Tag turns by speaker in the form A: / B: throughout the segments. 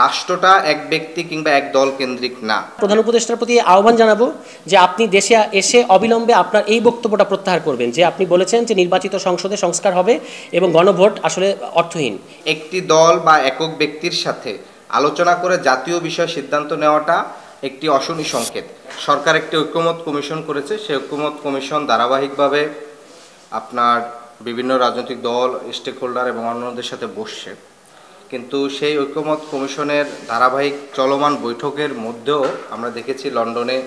A: রাষ্ট্রটা এক ব্যক্তি কিংবা এক দল কেন্দ্রিক না।
B: প্রধান উপদেষ্টার প্রতি আহ্বান জানাবো যে আপনি দেশে এসে অবিলম্বে আপনার এই বক্তব্যটা প্রত্যাহার করবেন যে আপনি বলেছেন যে নির্বাচিত সংসদে সংস্কার হবে এবং গণভোট আসলে অর্থহীন।
A: একটি দল বা একক ব্যক্তির সাথে আলোচনা করে জাতীয় বিষয় সিদ্ধান্ত নেওয়াটা একটি অশনি সংকেত। সরকার একটি ঐক্যমত কমিশন করেছে, সেই ঐক্যমত কমিশন ধারাবাহিকভাবে আপনার বিভিন্ন রাজনৈতিক দল, স্টেক হোল্ডার এবং অন্যদের সাথে বসছে, কিন্তু সেই ঐক্যমত কমিশনের ধারাবাহিক চলমান বৈঠকের মধ্যেও আমরা দেখেছি লন্ডনে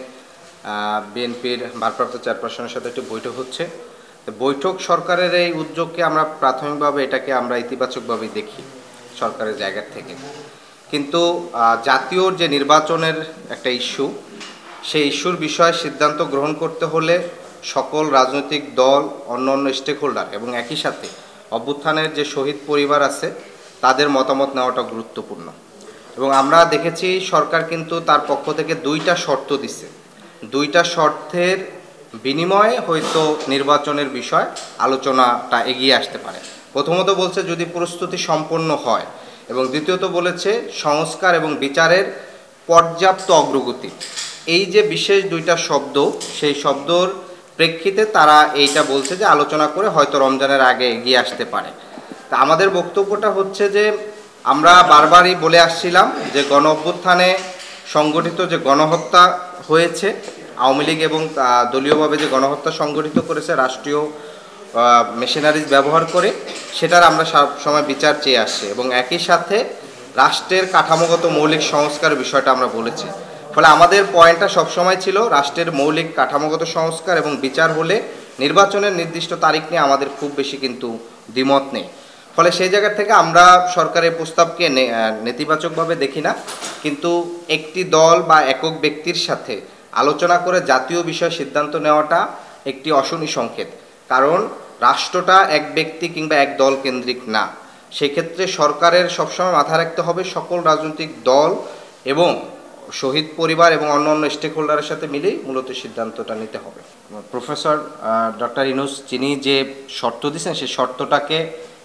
A: বিএনপির ভারপ্রাপ্ত চেয়ারপারসনের সাথে একটি বৈঠক হচ্ছে। বৈঠক সরকারের এই উদ্যোগকে আমরা প্রাথমিকভাবে এটাকে আমরা ইতিবাচকভাবে দেখি সরকারের জায়গা থেকে, কিন্তু জাতীয় যে নির্বাচনের একটা ইস্যু, সেই ইস্যুর বিষয়ে সিদ্ধান্ত গ্রহণ করতে হলে সকল রাজনৈতিক দল, অন্য স্টেক হোল্ডার এবং একই সাথে অভ্যুত্থানের যে শহীদ পরিবার আছে তাদের মতামত নেওয়াটা গুরুত্বপূর্ণ। এবং আমরা দেখেছি সরকার কিন্তু তার পক্ষ থেকে 2টা শর্ত দিছে। 2টা শর্তের বিনিময়ে হয়তো নির্বাচনের বিষয় আলোচনাটা এগিয়ে আসতে পারে। প্রথমত বলছে যদি প্রস্তুতি সম্পন্ন হয়, এবং দ্বিতীয়ত বলেছে সংস্কার এবং বিচারের পর্যাপ্ত অগ্রগতি। এই যে বিশেষ 2টা শব্দ, সেই শব্দর প্রেক্ষিতে তারা এইটা বলছে যে আলোচনা করে হয়তো রমজানের আগে এগিয়ে আসতে পারে। তা আমাদের বক্তব্যটা হচ্ছে যে আমরা বারবারই বলে আসছিলাম যে গণ অভ্যুত্থানে সংগঠিত যে গণহত্যা হয়েছে, আওয়ামী লীগ এবং দলীয়ভাবে যে গণহত্যা সংগঠিত করেছে রাষ্ট্রীয় মেশিনারিজ ব্যবহার করে, সেটার আমরা সব সময় বিচার চেয়ে আসছি এবং একই সাথে রাষ্ট্রের কাঠামোগত মৌলিক সংস্কার বিষয়টা আমরা বলেছি। ফলে আমাদের পয়েন্টটা সবসময় ছিল রাষ্ট্রের মৌলিক কাঠামোগত সংস্কার এবং বিচার হলে নির্বাচনের নির্দিষ্ট তারিখ নিয়ে আমাদের খুব বেশি কিন্তু দ্বিমত নেই। ফলে সেই জায়গা থেকে আমরা সরকারের প্রস্তাবকে নেতিবাচকভাবে দেখি না, কিন্তু একটি দল বা একক ব্যক্তির সাথে আলোচনা করে জাতীয় বিষয় সিদ্ধান্ত নেওয়াটা একটি অশনি সংকেত। কারণ রাষ্ট্রটা এক ব্যক্তি কিংবা এক দল কেন্দ্রিক না। সেক্ষেত্রে সরকারের সবসময় মাথায় রাখতে হবে সকল রাজনৈতিক দল এবং শহীদ পরিবার এবং অন্য স্টেক হোল্ডারের সাথে মিলেই মূলত সিদ্ধান্তটা নিতে হবে। প্রফেসর ডক্টর ইউনূস যিনি যে শর্ত দিয়েছেন, সেই শর্তটাকে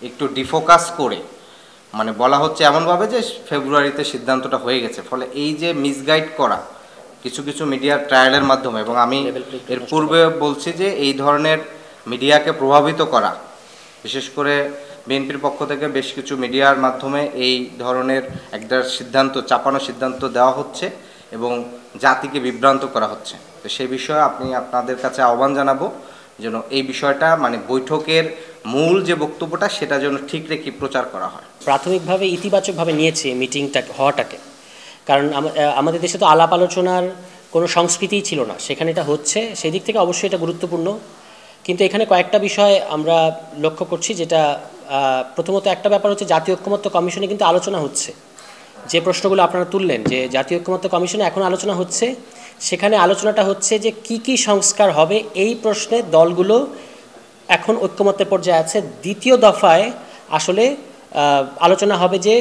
A: একটু ডিফোকাস করে মানে বলা হচ্ছে এমনভাবে যে ফেব্রুয়ারিতে সিদ্ধান্তটা হয়ে গেছে। ফলে এই যে মিসগাইড করা কিছু কিছু মিডিয়ার ট্রায়ালের মাধ্যমে, এবং আমি এর পূর্বে বলছি যে এই ধরনের মিডিয়াকে প্রভাবিত করা, বিশেষ করে বিএনপির পক্ষ থেকে বেশ কিছু মিডিয়ার মাধ্যমে এই ধরনের একটা সিদ্ধান্ত, চাপানো সিদ্ধান্ত দেওয়া হচ্ছে এবং জাতিকে বিভ্রান্ত করা হচ্ছে। তো সেই বিষয়ে আপনাদের কাছে আহ্বান জানাবো যেন এই বিষয়টা মানে বৈঠকের মূল যে বক্তব্যটা সেটা যেন ঠিক রেখে প্রচার করা হয়।
B: প্রাথমিকভাবে ইতিবাচকভাবে নিয়েছে মিটিংটা হওয়াটাকে, কারণ আমাদের দেশে তো আলাপ আলোচনার কোনো সংস্কৃতিই ছিল না, সেখানে এটা হচ্ছে, সেই দিক থেকে অবশ্যই এটা গুরুত্বপূর্ণ। কিন্তু এখানে কয়েকটা বিষয় আমরা লক্ষ্য করছি, যেটা প্রথমত একটা ব্যাপার হচ্ছে জাতীয় ঐক্যমত্য কমিশনে কিন্তু আলোচনা হচ্ছে। যে প্রশ্নগুলো আপনারা তুললেন যে জাতীয় ঐক্যমত্য কমিশনে এখন আলোচনা হচ্ছে, সেখানে আলোচনাটা হচ্ছে যে কি কি সংস্কার হবে এই প্রশ্নে দলগুলো এখন ঐক্যমত্যের পর্যায়ে আছে। দ্বিতীয় দফায় আসলে আলোচনা হবে যে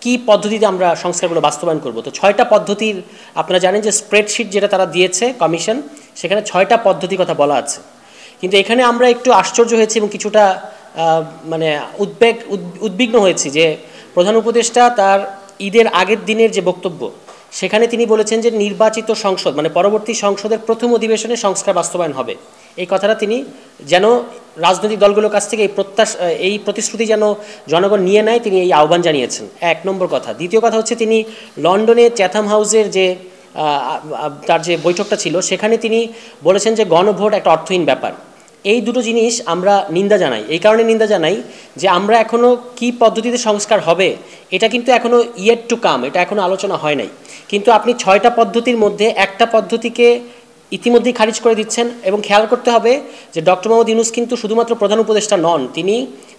B: কি পদ্ধতিতে আমরা সংস্কারগুলো বাস্তবায়ন করব। তো 6টা পদ্ধতির আপনারা জানেন যে স্প্রেডশিট যেটা তারা দিয়েছে কমিশন, সেখানে 6টা পদ্ধতির কথা বলা আছে। কিন্তু এখানে আমরা একটু আশ্চর্য হয়েছি এবং কিছুটা মানে উদ্বিগ্ন হয়েছি যে প্রধান উপদেষ্টা তার ঈদের আগের দিনের যে বক্তব্য, সেখানে তিনি বলেছেন যে নির্বাচিত সংসদ মানে পরবর্তী সংসদের প্রথম অধিবেশনে সংস্কার বাস্তবায়ন হবে। এই কথাটা তিনি যেন রাজনৈতিক দলগুলোর কাছ থেকে এই প্রতিশ্রুতি যেন জনগণ নিয়ে নেয়, তিনি এই আহ্বান জানিয়েছেন। 1 নম্বর কথা। দ্বিতীয় কথা হচ্ছে তিনি লন্ডনে চ্যাথাম হাউসের যে তার যে বৈঠকটা ছিল, সেখানে তিনি বলেছেন যে গণভোট একটা অর্থহীন ব্যাপার। এই দুটো জিনিস আমরা নিন্দা জানাই। এই কারণে নিন্দা জানাই যে আমরা এখনও কি পদ্ধতিতে সংস্কার হবে এটা কিন্তু এখনও ইয়েট টু কাম, এটা এখনও আলোচনা হয় নাই। কিন্তু আপনি 6টা পদ্ধতির মধ্যে একটা পদ্ধতিকে ইতিমধ্যেই খারিজ করে দিচ্ছেন। এবং খেয়াল করতে হবে যে ডক্টর মোহাম্মদ ইউনূস কিন্তু শুধুমাত্র প্রধান উপদেষ্টা নন, তিনি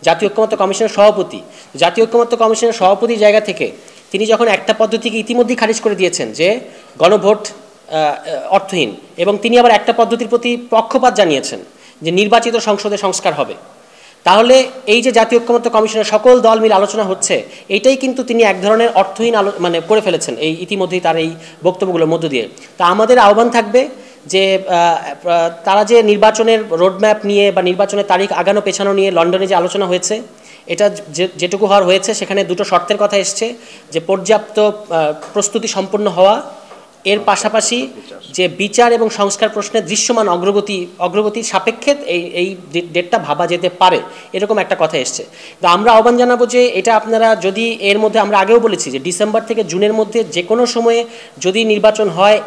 B: জাতীয় ঐক্যমত্য কমিশনের সভাপতি। জাতীয় ঐক্যমত্য কমিশনের সভাপতির জায়গা থেকে তিনি যখন একটা পদ্ধতিকে ইতিমধ্যেই খারিজ করে দিয়েছেন যে গণভোট অর্থহীন, এবং তিনি আবার একটা পদ্ধতির প্রতি পক্ষপাত জানিয়েছেন যে নির্বাচিত সংসদে সংস্কার হবে, তাহলে এই যে জাতীয় ঐক্যমত্য কমিশনের সকল দল মিলে আলোচনা হচ্ছে, এইটাই কিন্তু তিনি এক ধরনের অর্থহীন মানে করে ফেলেছেন এই ইতিমধ্যেই তার এই বক্তব্যগুলোর মধ্য দিয়ে। তা আমাদের আহ্বান থাকবে যে তারা যে নির্বাচনের রোডম্যাপ নিয়ে বা নির্বাচনের তারিখ আগানো পেছানো নিয়ে লন্ডনে যে আলোচনা হয়েছে, এটা যেটুকু হওয়ার হয়েছে সেখানে দুটো শর্তের কথা এসছে, যে পর্যাপ্ত প্রস্তুতি সম্পন্ন হওয়া, এর পাশাপাশি যে বিচার এবং সংস্কার প্রশ্নে দৃশ্যমান অগ্রগতির সাপেক্ষে এই ডেটটা ভাবা যেতে পারে, এরকম একটা কথা এসছে। তো আমরা আহ্বান জানাবো যে এটা আপনারা যদি এর মধ্যে, আমরা আগেও বলেছি যে ডিসেম্বর থেকে জুনের মধ্যে যে কোনো সময়ে যদি নির্বাচন হয়,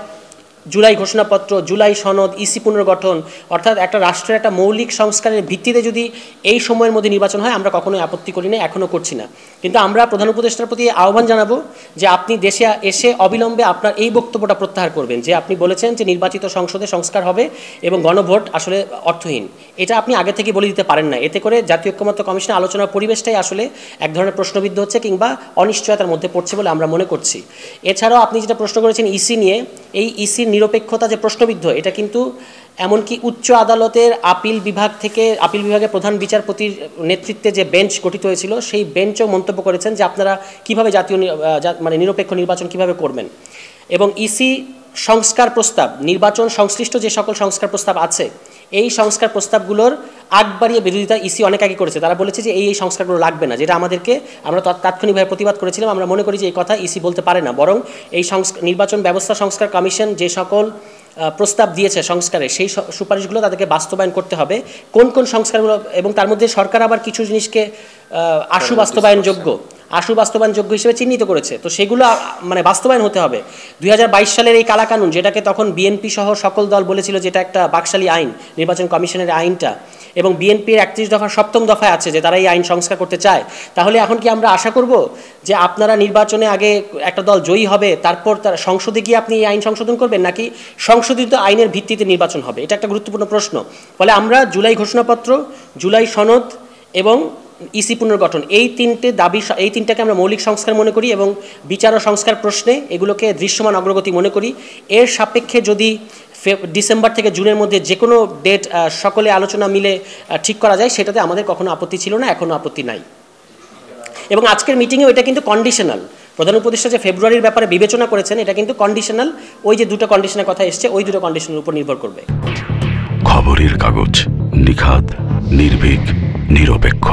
B: জুলাই ঘোষণাপত্র, জুলাই সনদ, ইসি পুনর্গঠন, অর্থাৎ একটা রাষ্ট্রের একটা মৌলিক সংস্কারের ভিত্তিতে যদি এই সময়ের মধ্যে নির্বাচন হয়, আমরা কখনোই আপত্তি করি না, এখনও করছি না। কিন্তু আমরা প্রধান উপদেষ্টার প্রতি আহ্বান জানাবো যে আপনি দেশে এসে অবিলম্বে আপনার এই বক্তব্যটা প্রত্যাহার করবেন, যে আপনি বলেছেন যে নির্বাচিত সংসদে সংস্কার হবে এবং গণভোট আসলে অর্থহীন। এটা আপনি আগে থেকে বলে দিতে পারেন না। এতে করে জাতীয় ঐক্যমত্য কমিশনের আলোচনার পরিবেশটাই আসলে এক ধরনের প্রশ্নবিদ্ধ হচ্ছে কিংবা অনিশ্চয়তার মধ্যে পড়ছে বলে আমরা মনে করছি। এছাড়াও আপনি যেটা প্রশ্ন করেছেন ইসি নিয়ে, এই ইসির নিরপেক্ষতা যে প্রশ্নবিদ্ধ, এটা কিন্তু এমনকি উচ্চ আদালতের আপিল বিভাগের প্রধান বিচারপতির নেতৃত্বে যে বেঞ্চ গঠিত হয়েছিল, সেই বেঞ্চও মন্তব্য করেছেন যে আপনারা কীভাবে নিরপেক্ষ নির্বাচন কিভাবে করবেন। এবং ইসি সংস্কার প্রস্তাব, নির্বাচন সংশ্লিষ্ট যে সকল সংস্কার প্রস্তাব আছে, এই সংস্কার প্রস্তাবগুলোর আগ বাড়িয়ে বিরোধিতা ইসি অনেক আগে করেছে। তারা বলেছে যে এই সংস্কারগুলো লাগবে না, যেটা আমরা তাৎক্ষণিকভাবে প্রতিবাদ করেছিলাম। আমরা মনে করি যে এই কথা ইসি বলতে পারে না, বরং এই নির্বাচন ব্যবস্থা সংস্কার কমিশন যে সকল প্রস্তাব দিয়েছে সংস্কারে, সেই সুপারিশগুলো তাদেরকে বাস্তবায়ন করতে হবে। কোন কোন সংস্কারগুলো, এবং তার মধ্যে সরকার আবার কিছু জিনিসকে আশু বাস্তবায়নযোগ্য হিসেবে চিহ্নিত করেছে। তো সেগুলো বাস্তবায়ন হতে হবে। 2022 সালের এই কালাকানুন, যেটাকে তখন বিএনপি সহ সকল দল বলেছিল যেটা একটা বাকশালী আইন, নির্বাচন কমিশনের আইনটা, এবং বিএনপির 31 দফার 7ম দফায় আছে যে তারা এই আইন সংস্কার করতে চায়। তাহলে এখন কি আমরা আশা করব যে আপনারা নির্বাচনে আগে একটা দল জয়ী হবে, তারপর তার সংসদে গিয়ে আপনি এই আইন সংশোধন করবেন, নাকি সংশোধিত আইনের ভিত্তিতে নির্বাচন হবে? এটা একটা গুরুত্বপূর্ণ প্রশ্ন। ফলে আমরা জুলাই ঘোষণাপত্র, জুলাই সনদ এবং ইসি পুনর্গঠন, এই তিনটাকে আমরা মৌলিক সংস্কার মনে করি, এবং বিচার ও সংস্কার প্রশ্নে এগুলোকে দৃশ্যমান অগ্রগতি মনে করি। এর সাপেক্ষে যদি ডিসেম্বর থেকে জুনের মধ্যে যে কোনো ডেট সকলে আলোচনা মিলে ঠিক করা যায়, সেটাতে আমাদের কখনো আপত্তি ছিল না, এখনও আপত্তি নাই। এবং আজকের মিটিংয়েও এটা কিন্তু কন্ডিশনাল। প্রধান উপদেষ্টা যে ফেব্রুয়ারির ব্যাপারে বিবেচনা করেছেন, এটা কিন্তু কন্ডিশনাল। ওই যে দুটো কন্ডিশনের কথা এসছে, ওই দুটো কন্ডিশনের উপর নির্ভর করবে।
C: খবরের কাগজ, নিখাদ, নির্ভীক, নিরপেক্ষ।